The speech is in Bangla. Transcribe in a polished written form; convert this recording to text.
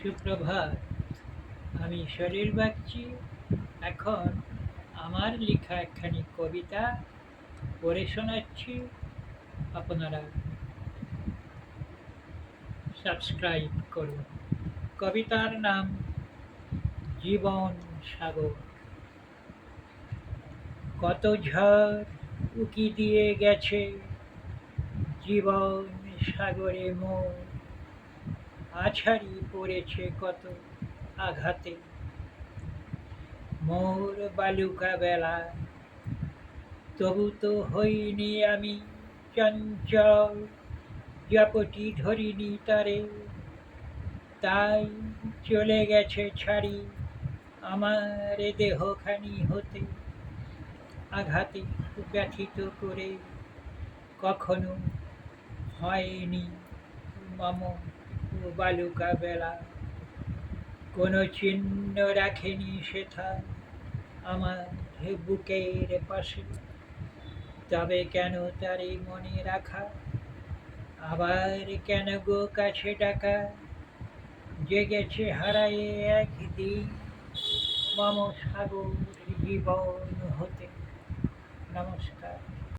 সুপ্রভাত। আমি শরীর বাগচি। এখন আমার লেখা একখানি কবিতা পড়ে শোনাচ্ছি। আপনারা সাবস্ক্রাইব করুন। কবিতার নাম জীবন সাগর। কত ঝড় উকি দিয়ে গেছে জীবন সাগরে মোর, আছাড়ি পড়েছে কত আঘাতে মোর বালুকা বেলা। তবু তো হইনি আমি চঞ্চল, জাপটি ধরিনি তারে, তাই চলে গেছে ছাড়ি আমার দেহখানি হতে। আঘাতে ব্যথিত করে কখনো হয়নি মম বালুকা বেলা। কোনো চিহ্ন রাখেনি সেথা আমার বুকের পাশে, তবে কেন তারে মনে রাখা, আবার কেন গো কাছে ডাকা। জেগেছে হারায়ে একদিন মম সাগর জীবন হতে। নমস্কার।